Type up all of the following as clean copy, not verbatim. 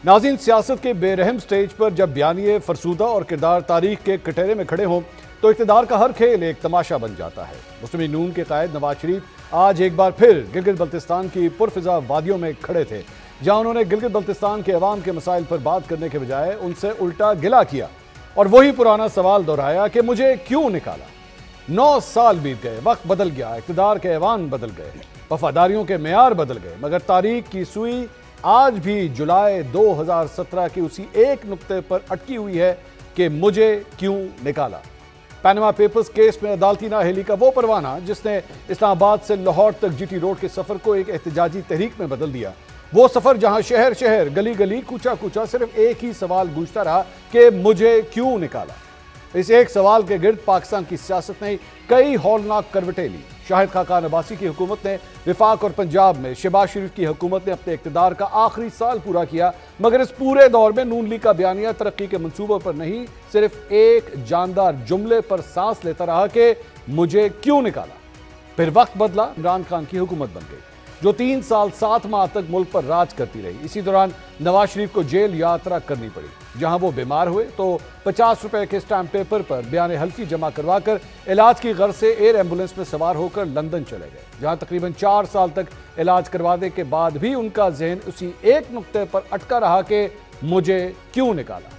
ناظرین، سیاست کے بے رحم سٹیج پر جب بیانیے فرسودہ اور کردار تاریخ کے کٹہرے میں کھڑے ہوں تو اقتدار کا ہر کھیل ایک تماشا بن جاتا ہے۔ مسلم لیگ نون کے قائد نواز شریف آج ایک بار پھر گلگت بلتستان کی پرفضا وادیوں میں کھڑے تھے، جہاں انہوں نے گلگت بلتستان کے عوام کے مسائل پر بات کرنے کے بجائے ان سے الٹا گلہ کیا اور وہی پرانا سوال دہرایا کہ مجھے کیوں نکالا۔ 9 سال بیت گئے، وقت بدل گیا، اقتدار کے ایوان بدل گئے، وفاداریوں کے معیار بدل گئے، مگر تاریخ کی سوئی آج بھی جولائی 2017 کی اسی ایک نقطے پر اٹکی ہوئی ہے کہ مجھے کیوں نکالا۔ پینما پیپرز کیس میں عدالتی نااہلی کا وہ پروانہ جس نے اسلام آباد سے لاہور تک جی ٹی روڈ کے سفر کو ایک احتجاجی تحریک میں بدل دیا، وہ سفر جہاں شہر شہر، گلی گلی، کوچہ کوچہ صرف ایک ہی سوال گونجتا رہا کہ مجھے کیوں نکالا۔ اس ایک سوال کے گرد پاکستان کی سیاست نے کئی ہولناک کروٹیں لی۔ شاہد خاقان عباسی کی حکومت نے وفاق اور پنجاب میں، شہباز شریف کی حکومت نے اپنے اقتدار کا آخری سال پورا کیا، مگر اس پورے دور میں نون لیگ کا بیانیہ ترقی کے منصوبوں پر نہیں، صرف ایک جاندار جملے پر سانس لیتا رہا کہ مجھے کیوں نکالا۔ پھر وقت بدلا، عمران خان کی حکومت بن گئی جو 3 سال 7 ماہ تک ملک پر راج کرتی رہی۔ اسی دوران نواز شریف کو جیل یاترا کرنی پڑی، جہاں وہ بیمار ہوئے تو 50 روپے کے اسٹامپ پیپر پر بیان حلفی جمع کروا کر علاج کی غرض سے ایئر ایمبولنس میں سوار ہو کر لندن چلے گئے، جہاں تقریباً 4 سال تک علاج کروانے کے بعد بھی ان کا ذہن اسی ایک نقطے پر اٹکا رہا کہ مجھے کیوں نکالا۔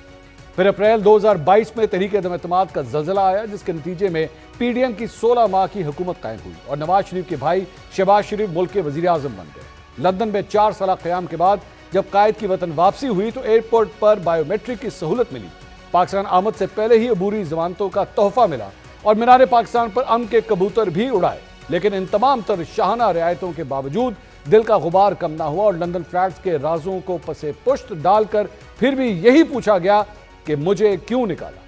پھر اپریل 2022 میں تحریک عدم اعتماد کا زلزلہ آیا، جس کے نتیجے میں پی ڈی ایم کی 16 ماہ کی حکومت قائم ہوئی اور نواز شریف کے بھائی شہباز شریف ملک کے وزیر اعظم بن گئے۔ لندن میں 4 سالہ قیام کے بعد جب قائد کی وطن واپسی ہوئی تو ایئرپورٹ پر بائیو میٹرک کی سہولت ملی، پاکستان آمد سے پہلے ہی عبوری ضمانتوں کا تحفہ ملا اور مینار پاکستان پر امن کے کبوتر بھی اڑائے۔ لیکن ان تمام تر شاہانہ رعایتوں کے باوجود دل کا غبار کم نہ ہوا اور لندن فلیٹس کے رازوں کو پسے پشت ڈال کر پھر بھی یہی پوچھا گیا کہ مجھے کیوں نکالا۔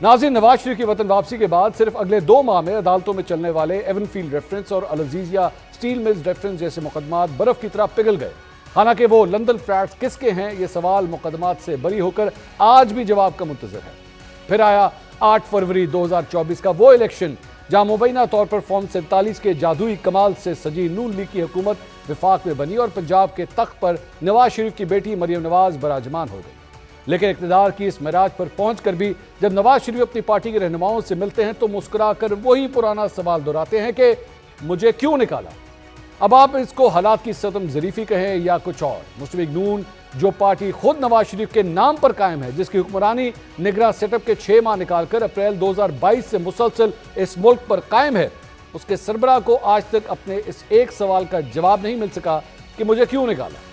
ناظرین، نواز شریف کی وطن واپسی کے بعد صرف اگلے 2 ماہ میں عدالتوں میں چلنے والے ایون فیلڈ ریفرنس اور العزیزیہ سٹیل ملز ریفرنس جیسے مقدمات برف کی طرح پگھل گئے۔ حالانکہ وہ لندن فلیٹس کس کے ہیں، یہ سوال مقدمات سے بری ہو کر آج بھی جواب کا منتظر ہے۔ پھر آیا 8 فروری 2024 کا وہ الیکشن جہاں مبینہ طور پر فارم 47 کے جادوئی کمال سے سجی نون لیگ کی حکومت وفاق میں بنی اور پنجاب کے تخت پر نواز شریف کی بیٹی مریم نواز براجمان ہو گئی۔ لیکن اقتدار کی اس معراج پر پہنچ کر بھی جب نواز شریف اپنی پارٹی کے رہنماؤں سے ملتے ہیں تو مسکرا کر وہی پرانا سوال دہراتے ہیں کہ مجھے کیوں نکالا۔ اب آپ اس کو حالات کی ستم ظریفی کہیں یا کچھ اور، مسلم لیگ نون جو پارٹی خود نواز شریف کے نام پر قائم ہے، جس کی حکمرانی نگراں سیٹ اپ کے 6 ماہ نکال کر اپریل 2022 سے مسلسل اس ملک پر قائم ہے، اس کے سربراہ کو آج تک اپنے اس ایک سوال کا جواب نہیں مل سکا کہ مجھے کیوں نکالا۔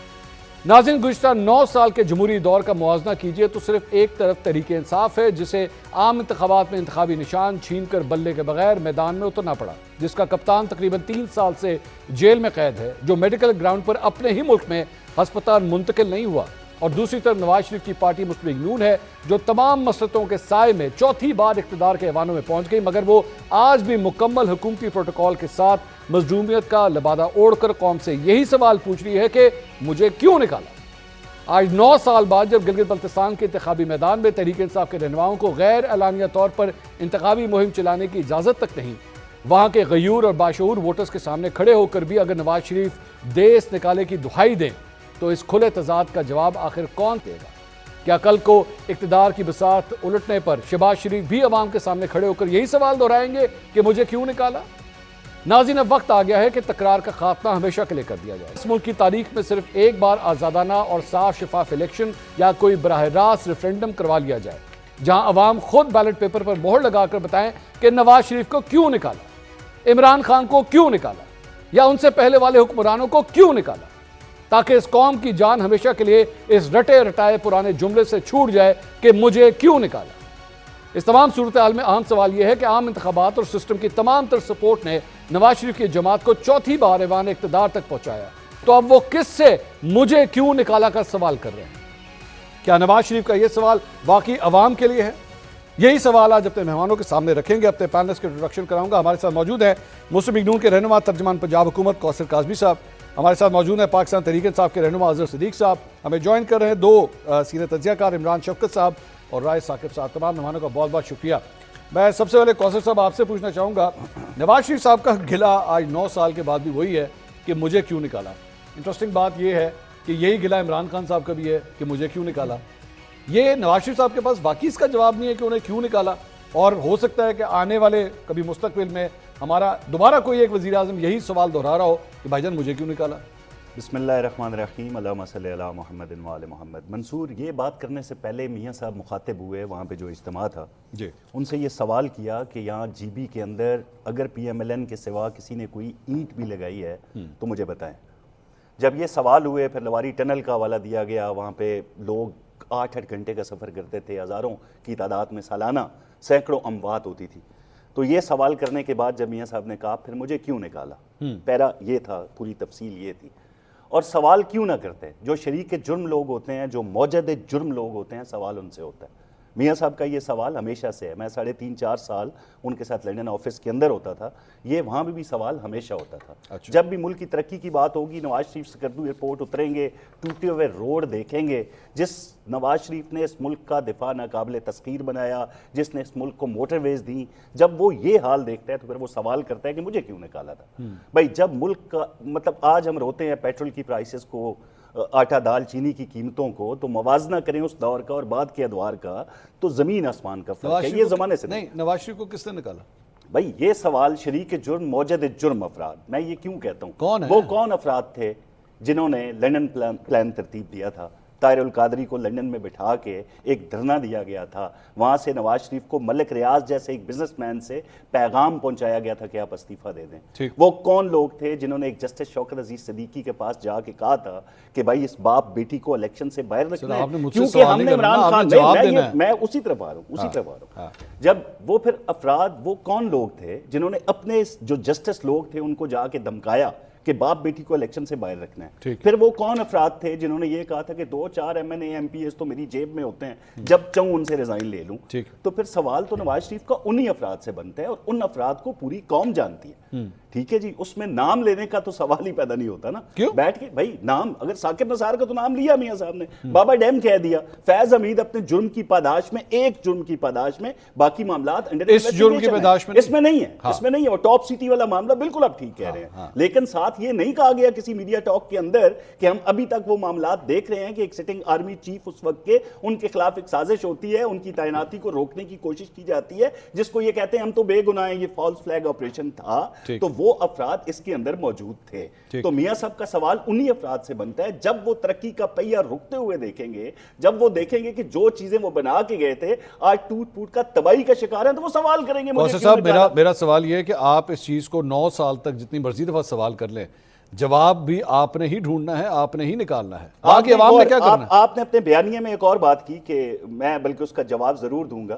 ناظرین، گزشتہ 9 سال کے جمہوری دور کا موازنہ کیجئے تو صرف ایک طرف تحریک انصاف ہے، جسے عام انتخابات میں انتخابی نشان چھین کر بلے کے بغیر میدان میں اترنا پڑا، جس کا کپتان تقریباً 3 سال سے جیل میں قید ہے، جو میڈیکل گراؤنڈ پر اپنے ہی ملک میں ہسپتال منتقل نہیں ہوا، اور دوسری طرف نواز شریف کی پارٹی مسلم لیگ نون ہے جو تمام مسلطوں کے سائے میں چوتھی بار اقتدار کے ایوانوں میں پہنچ گئی، مگر وہ آج بھی مکمل حکومتی پروٹوکول کے ساتھ مظلومیت کا لبادہ اوڑھ کر قوم سے یہی سوال پوچھ رہی ہے کہ مجھے کیوں نکالا۔ آج 9 سال بعد جب گلگت بلتستان کے انتخابی میدان میں تحریک انصاف کے رہنماؤں کو غیر اعلانیہ طور پر انتخابی مہم چلانے کی اجازت تک نہیں، وہاں کے غیور اور باشعور ووٹرز کے سامنے کھڑے ہو کر بھی اگر نواز شریف دیس نکالے کی دہائی دیں تو اس کھلے تضاد کا جواب آخر کون دے گا؟ کیا کل کو اقتدار کی بساط الٹنے پر شہباز شریف بھی عوام کے سامنے کھڑے ہو کر یہی سوال دہرائیں گے کہ مجھے کیوں نکالا؟ ناظرین، اب وقت آ گیا ہے کہ تکرار کا خاتمہ ہمیشہ کے لیے کر دیا جائے۔ اس ملک کی تاریخ میں صرف ایک بار آزادانہ اور صاف شفاف الیکشن یا کوئی براہ راست ریفرینڈم کروا لیا جائے، جہاں عوام خود بیلٹ پیپر پر مہر لگا کر بتائیں کہ نواز شریف کو کیوں نکالا، عمران خان کو کیوں نکالا، یا ان سے پہلے والے حکمرانوں کو کیوں نکالا، تاکہ اس قوم کی جان ہمیشہ کے لیے اس رٹے رٹائے پرانے جملے سے چھوٹ جائے کہ مجھے کیوں نکالا۔ اس تمام صورتحال میں اہم سوال یہ ہے کہ عام انتخابات اور سسٹم کی تمام تر سپورٹ نے نواز شریف کی جماعت کو چوتھی بار ایوان اقتدار تک پہنچایا، تو اب وہ کس سے مجھے کیوں نکالا کا سوال کر رہے ہیں؟ کیا نواز شریف کا یہ سوال واقعی عوام کے لیے ہے؟ یہی سوال آج اپنے مہمانوں کے سامنے رکھیں گے۔ اپنے پینلسٹ کے انٹروڈکشن کراؤں گا۔ ہمارے ساتھ موجود ہیں مسلم لیگ نون کے رہنما ترجمان پنجاب حکومت کوثر کاظمی صاحب، ہمارے ساتھ موجود ہیں پاکستان تحریک انصاف کے رہنما اظہر صدیق صاحب، ہمیں جوائن کر رہے ہیں 2 سینئر تجزیہ کار عمران شفقت صاحب اور رائے ثاقب صاحب۔ تمام مہمانوں کا بہت بہت شکریہ۔ میں سب سے پہلے کوثر صاحب آپ سے پوچھنا چاہوں گا، نواز شریف صاحب کا گلہ آج 9 سال کے بعد بھی وہی ہے کہ مجھے کیوں نکالا۔ انٹرسٹنگ بات یہ ہے کہ یہی گلہ عمران خان صاحب کا بھی ہے کہ مجھے کیوں نکالا. یہ نواز شریف صاحب کے پاس واقعی اس کا جواب نہیں ہے کہ انہیں کیوں نکالا, اور ہو سکتا ہے کہ آنے والے کبھی مستقبل میں ہمارا دوبارہ کوئی ایک وزیر اعظم یہی سوال دہرا رہا ہو کہ بھائی جان مجھے کیوں نکالا. بسم اللہ الرحمن الرحیم، اللہم صلی علی محمد و آل محمد. منصور، یہ بات کرنے سے پہلے میاں صاحب مخاطب ہوئے وہاں پہ جو اجتماع تھا جی, ان سے یہ سوال کیا کہ یہاں جی بی کے اندر اگر پی ایم ایل این کے سوا کسی نے کوئی اینٹ بھی لگائی ہے تو مجھے بتائیں. جب یہ سوال ہوئے پھر لواری ٹنل کا حوالہ دیا گیا. وہاں پہ لوگ 8-8 گھنٹے کا سفر کرتے تھے, ہزاروں کی تعداد میں سالانہ سینکڑوں اموات ہوتی تھی. تو یہ سوال کرنے کے بعد جب میاں صاحب نے کہا پھر مجھے کیوں نکالا, پہلا یہ تھا, پوری تفصیل یہ تھی. اور سوال کیوں نہ کرتے؟ جو شریک جرم لوگ ہوتے ہیں, جو موجد جرم لوگ ہوتے ہیں, سوال ان سے ہوتا ہے. میاں صاحب کا یہ سوال ہمیشہ سے ہے. میں 3.5-4 سال ان کے ساتھ لنڈن آفس کے اندر ہوتا تھا, یہ وہاں بھی سوال ہمیشہ ہوتا تھا. جب بھی ملک کی ترقی کی بات ہوگی, نواز شریف سکردو ایئرپورٹ اتریں گے, ٹوٹے ہوئے روڈ دیکھیں گے, جس نواز شریف نے اس ملک کا دفاع ناقابل تسخیر بنایا, جس نے اس ملک کو موٹر ویز دیں, جب وہ یہ حال دیکھتا ہے تو پھر وہ سوال کرتا ہے کہ مجھے کیوں نکالا تھا. بھائی جب ملک کا مطلب آج ہم روتے ہیں پیٹرول کی پرائسز کو, آٹا دال چینی کی قیمتوں کو, تو موازنہ کریں اس دور کا اور بعد کے ادوار کا, تو زمین آسمان کا فرق ہے. یہ زمانے سے نہیں. نواز شریف کو کس نے نکالا؟ بھائی یہ سوال شریک جرم موجد جرم افراد, میں یہ کیوں کہتا ہوں, کون ہے؟ وہ کون افراد تھے جنہوں نے لنڈن پلان ترتیب دیا تھا. طاہر القادری کو لنڈن میں بٹھا کے ایک دھرنا دیا گیا تھا, وہاں سے نواز شریف کو ملک ریاض جیسے ایک بزنس مین سے پیغام پہنچایا گیا تھا کہ آپ استعفیٰ دے دیں. وہ کون لوگ تھے جنہوں نے ایک جسٹس شوکت عزیز صدیقی کے پاس جا کے کہا تھا کہ بھائی اس باپ بیٹی کو الیکشن سے باہر رکھنا ہے, کیونکہ ہم نے عمران خان, میں اسی طرف آ رہا ہوں. جب وہ پھر افراد, وہ کون لوگ تھے جنہوں نے اپنے جو جسٹس لوگ تھے ان کو جا کے دھمکایا کہ باپ بیٹی کو الیکشن سے باہر رکھنا ہے. پھر وہ کون افراد تھے جنہوں نے یہ کہا تھا کہ 2-4 M N A M P S تو میری جیب میں ہوتے ہیں, جب چاہوں ان سے ریزائن لے لوں. تو پھر سوال تو نواز شریف کا انہی افراد سے بنتا ہے, اور ان افراد کو پوری قوم جانتی ہے. ٹھیک ہے جی, اس میں نام لینے کا تو سوال ہی پیدا نہیں ہوتا نا. بیٹھ کے بھائی نام, اگر ثاقب نثار کا تو نام لیا میاں صاحب نے, بابا ڈیم کہہ دیا, فیض حمید اپنے جرم کی پاداش میں, ایک جرم کی پاداش میں, باقی معاملات اس جرم کی پاداش میں اس میں نہیں ہے, اس میں نہیں ہے. اور ٹاپ سٹی والا معاملہ بالکل آپ ٹھیک کہہ رہے ہیں, لیکن ساتھ یہ نہیں کہا گیا کسی میڈیا ٹاک کے اندر کہ ہم ابھی تک وہ معاملات دیکھ رہے ہیں کہ ایک سٹنگ آرمی چیف اس وقت کے, ان کے خلاف ایک سازش ہوتی ہے, ان کی تعیناتی کو روکنے کی کوشش کی جاتی ہے, جس کو یہ کہتے ہیں ہم تو بے گناہ ہیں, یہ فالس فلیگ آپریشن تھا. تو وہ افراد اس کے اندر موجود تھے. تو میاں صاحب کا سوال انہی افراد سے بنتا ہے جب وہ ترقی کا پہیہ رکتے ہوئے دیکھیں گے, جب وہ دیکھیں گے کہ جو چیزیں وہ بنا کے گئے تھے آج ٹوٹ پھوٹ کا تباہی کا شکار ہیں, تو وہ سوال کریں گے. موسیٰ صاحب, میرا سوال یہ ہے کہ آپ اس چیز کو 9 سال تک جتنی مرضی دفعہ سوال کر لیں, جواب بھی آپ نے ہی ڈھونڈنا ہے, آپ نے ہی نکالنا ہے. آگے عوام نے کیا کرنا ہے؟ آپ نے اپنے بیانیے میں ایک اور بات کی کہ میں بلکہ اس کا جواب ضرور دوں گا,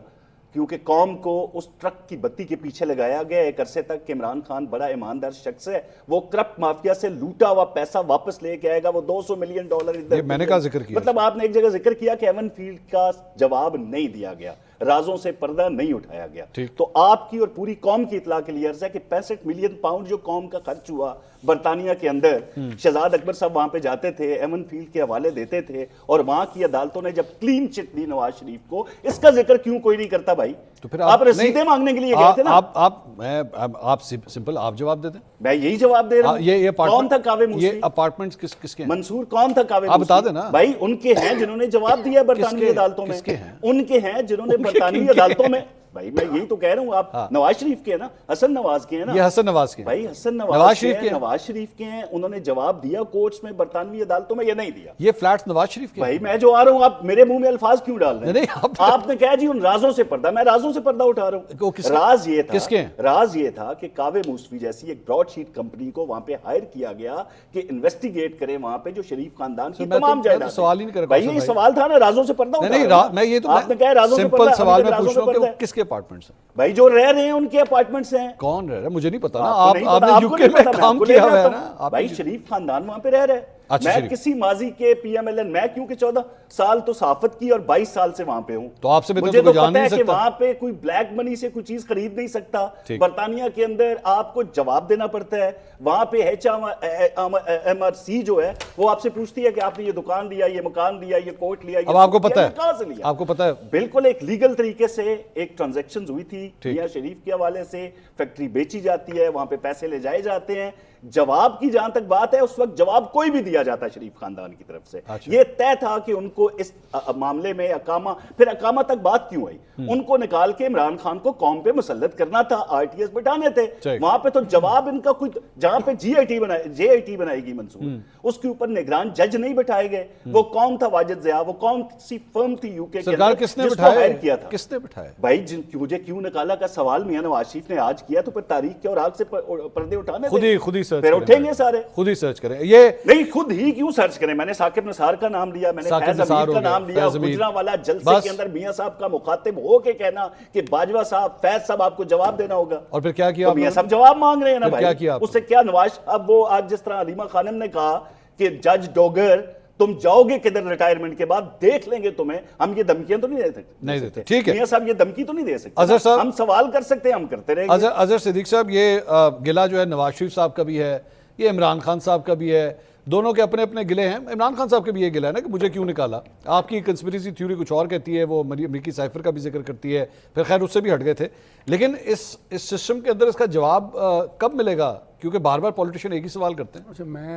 کیونکہ قوم کو اس ٹرک کی بتی کے پیچھے لگایا گیا ایک عرصے تک کہ عمران خان بڑا ایماندار شخص ہے, وہ کرپٹ مافیا سے لوٹا ہوا پیسہ واپس لے کے آئے گا, وہ $200 ملین ادھر. میں نے کہا ذکر کیا, مطلب آپ نے ایک جگہ ذکر کیا کہ ایون فیلڈ کا جواب نہیں دیا گیا, رازوں سے پردہ نہیں اٹھایا گیا. تو آپ کی اور پوری قوم کی اطلاع کے لیے عرض ہے کہ 65 ملین پاؤنڈ جو قوم کا خرچ ہوا برطانیہ کے اندر, شہزاد اکبر صاحب وہاں پہ جاتے تھے, ایون فیلڈ کے حوالے دیتے تھے, اور وہاں کی عدالتوں نے جب کلین چٹ دی نواز شریف کو, اس کا ذکر کیوں کوئی نہیں کرتا بھائی؟ تو پھر آپ رسیدیں مانگنے کے لیے گئے تھے نا. آپ سمپل آپ جواب دے دیں. میں یہی جواب دے رہا ہوں. کون تھا کاوے موسوی؟ یہ اپارٹمنٹس کس کے ہیں منصور؟ کون تھا کاوے موسوی؟ آپ بتا دیں نا بھائی. ان کے ہیں جنہوں نے جواب دیا برطانوی عدالتوں میں, ان کے ہیں جنہوں نے برطانوی عدالتوں میں. بھائی میں یہی تو کہہ رہا ہوں, آپ نواز شریف کے ہیں نا, حسن نواز کے ہیں نا. یہ حسن نواز کے ہیں بھائی, حسن نواز شریف کے ہیں, انہوں نے جواب دیا کورٹس میں برطانوی عدالتوں میں, یہ نہیں دیا. یہ فلیٹس نواز شریف کے. بھائی میں جو آ رہا ہوں, آپ میرے منہ میں الفاظ کیوں ڈال رہے ہیں؟ آپ نے کہا جی ان رازوں سے پردہ, میں رازوں سے پردہ اٹھا رہا ہوں. راز یہ تھا کہ کاوے موسوی جیسی ایک براڈ شیٹ کمپنی کو وہاں پہ ہائر کیا گیا کہ انویسٹیگیٹ کرے وہاں پہ جو شریف خاندان کی تمام جائیداد. سوال ہی نہیں کر رہا. بھائی یہ سوال تھا نا, رازوں سے پردہ اٹھا. نہیں, میں یہ تو آپ نے کہا رازوں سے سمپل سوال میں پوچھ رہا ہوں کہ کس کے اپارٹمنٹس ہیں. بھائی جو رہ رہے ہیں ان کے اپارٹمنٹس ہیں. کون رہ رہا ہے مجھے نہیں پتا نا. آپ نے یوکے میں کام کیا ہوا ہے نا. بھائی شریف خاندان وہاں پہ رہ رہے ہیں. میں کسی ماضی کے پی ایم ایل این, میں کیونکہ 14 سال تو صحافت کی اور 22 سال سے وہاں پہ ہوں, تو آپ سے مجھے تو پتا ہے کہ وہاں پہ کوئی بلیک منی سے کوئی چیز خرید نہیں سکتا. برطانیہ کے اندر آپ کو جواب دینا پڑتا ہے. وہاں پہ ایم آر سی جو ہے وہ آپ سے پوچھتی ہے کہ آپ نے یہ دکان دیا, یہ مکان دیا, یہ کوٹ لیا, اب آپ کو پتا ہے, کہاں سے لیا؟ آپ کو پتا ہے بالکل ایک لیگل طریقے سے ایک ٹرانزیکشن ہوئی تھی میاں شریف کے حوالے سے. فیکٹری بیچی جاتی ہے, وہاں پہ پیسے لے جائے جاتے ہیں. جواب کی جہاں تک بات ہے اس وقت جواب کوئی بھی دیا جاتا شریف خاندان کی طرف سے. یہ طے تھا کہ ان کو اس معاملے میں اقامہ، پھر اقامہ تک بات کیوں آئی؟ ان کو نکال کے عمران خان کو قوم پہ مسلط کرنا تھا، RTS بٹھانے تھے. وہاں پہ تو جواب ان کا کوئی، جہاں پہ JIT بنائے گی منصور، اس کے اوپر نگران جج نہیں بٹھائے گئے. وہ کون تھا واجد ضیاء؟ وہ کون سی فرم تھی UK کے سرکار اندر کس نے جس کو بٹھایا؟ ہائر کیا تھا؟ کس نے بٹھایا بھائی مجھے کیوں نکالا کا سوال میاں نواز شریف نے آج کیا تو پھر تاریخ کے اور آگ سے پردے اٹھانے خود ہی سرچ پھر اٹھیں گے سارے. خود ہی سرچ کریں. یہ نہیں خود ہی کیوں سرچ کریں؟ میں نے ثاقب نثار کا نام لیا، میں نے فیض امیر کا نام لیا. گجرانوالہ جلسے کے اندر میاں صاحب کا مخاطب ہو کے کہنا کہ باجوہ صاحب، فیض صاحب آپ کو جواب دینا ہوگا. اور پھر کیا کیا؟ میاں صاحب جواب مانگ رہے ہیں نا بھائی. اس سے کیا نواز، اب وہ آج جس طرح علیمہ خانم نے کہا کہ جج ڈوگر تم جاؤ گے کدھر ریٹائرمنٹ کے بعد، دیکھ لیں گے تمہیں. ہم یہ دھمکیاں تو نہیں دے سکتے. نہیں دیتے. ٹھیک ہے میاں صاحب یہ دھمکی تو نہیں دے سکتے. اظہر صاحب ہم سوال کر سکتے ہیں، ہم کرتے رہیں گے. اظہر صدیق صاحب، یہ گلہ جو ہے نواز شریف صاحب کا بھی ہے، یہ عمران خان صاحب کا بھی ہے، دونوں کے اپنے اپنے گلے ہیں. عمران خان صاحب کے بھی یہ گلہ ہے نا کہ مجھے کیوں نکالا. آپ کی کنسپریسی تھیوری کچھ اور کہتی ہے، وہ امریکی سائفر کا بھی ذکر کرتی ہے، پھر خیر اس سے بھی ہٹ گئے تھے. لیکن اس سسٹم کے اندر اس کا جواب کب ملے گا؟ کیونکہ بار بار پولیٹیشین ایک ہی سوال کرتے ہیں. میں